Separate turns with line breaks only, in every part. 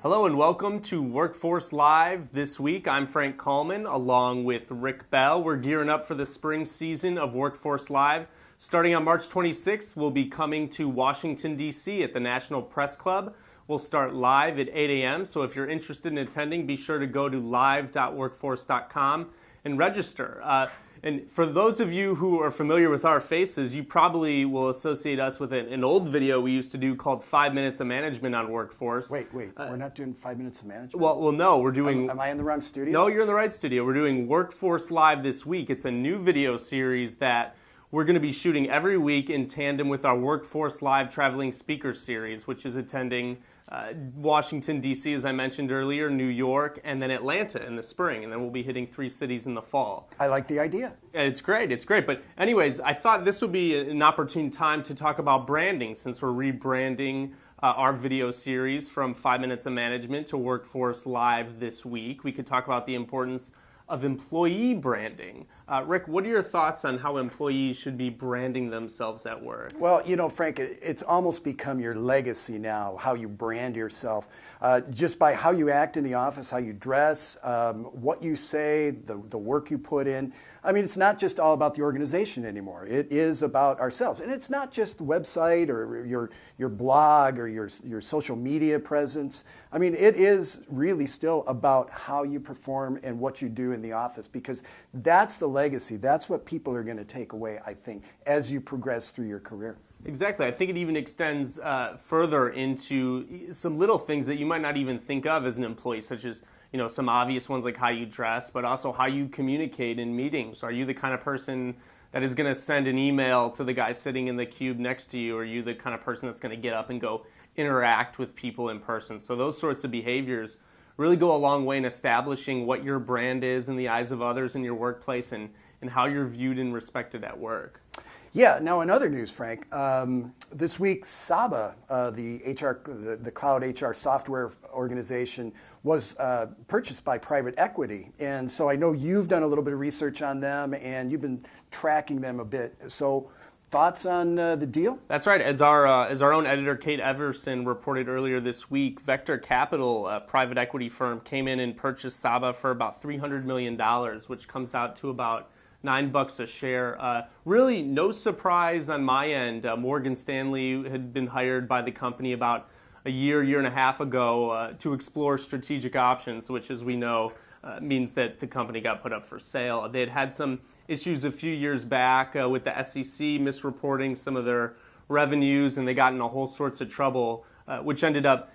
Hello and welcome to Workforce Live. This week I'm Frank Kalman along with Rick Bell. We're gearing up for the spring season of Workforce Live. Starting on March 26th, we'll be coming to Washington, D.C. at the National Press Club. We'll start live at 8 a.m., so if you're interested in attending, be sure to go to live.workforce.com and register. And for those of you who are familiar with our faces, you probably will associate us with an old video we used to do called 5 Minutes of Management on Workforce.
Wait, we're not doing 5 Minutes of Management?
Well, no, we're doing...
Am I in the wrong studio?
No, you're in the right studio. We're doing Workforce Live this week. It's a new video series that we're going to be shooting every week in tandem with our Workforce Live Traveling Speaker Series, which is attending Washington, D.C., as I mentioned earlier, New York, and then Atlanta in the spring. And then we'll be hitting 3 cities in the fall.
I like the idea.
It's great. It's great. But anyways, I thought this would be an opportune time to talk about branding, since we're rebranding our video series from 5 Minutes of Management to Workforce Live this week. We could talk about the importance of employee branding. Rick, what are your thoughts on how employees should be branding themselves at work?
Well, you know, Frank, it's almost become your legacy now, how you brand yourself, just by how you act in the office, how you dress, what you say, the work you put in. I mean, it's not just all about the organization anymore. It is about ourselves. And it's not just the website or your blog or your social media presence. I mean, it is really still about how you perform and what you do in the office, because that's the legacy. That's what people are going to take away, I think, as you progress through your career.
Exactly. I think it even extends further into some little things that you might not even think of as an employee, such as some obvious ones like how you dress, but also how you communicate in meetings. Are you the kind of person that is going to send an email to the guy sitting in the cube next to you? Or are you the kind of person that's going to get up and go interact with people in person? So those sorts of behaviors really go a long way in establishing what your brand is in the eyes of others in your workplace and how you're viewed and respected at work.
Yeah. Now, in other news, Frank, this week Saba, the cloud HR software organization, was purchased by private equity, and so I know you've done a little bit of research on them, and you've been tracking them a bit. So, thoughts on the deal?
That's right. As our own editor Kate Everson reported earlier this week, Vector Capital, a private equity firm, came in and purchased Saba for about $300 million, which comes out to about $9 a share. Really no surprise on my end. Morgan Stanley had been hired by the company about a year and a half ago to explore strategic options, which, as we know, means that the company got put up for sale. They had some issues a few years back with the SEC misreporting some of their revenues, and they got in a whole sorts of trouble, which ended up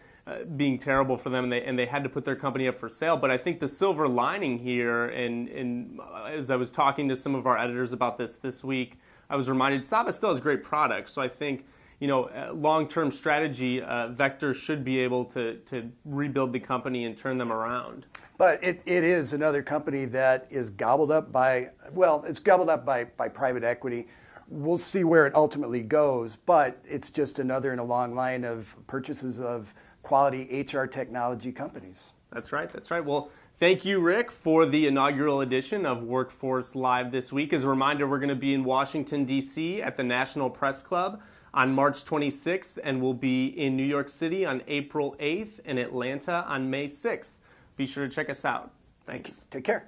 being terrible for them, and they had to put their company up for sale. But I think the silver lining here, and as I was talking to some of our editors about this week, I was reminded Saba still has great products. So I think, long-term strategy, Vector should be able to rebuild the company and turn them around.
But it is another company that is gobbled up by private equity. We'll see where it ultimately goes, but it's just another in a long line of purchases of quality HR technology companies.
That's right. That's right. Well, thank you, Rick, for the inaugural edition of Workforce Live this week. As a reminder, we're going to be in Washington, D.C. at the National Press Club on March 26th, and we'll be in New York City on April 8th and Atlanta on May 6th. Be sure to check us out. Thanks.
Take care.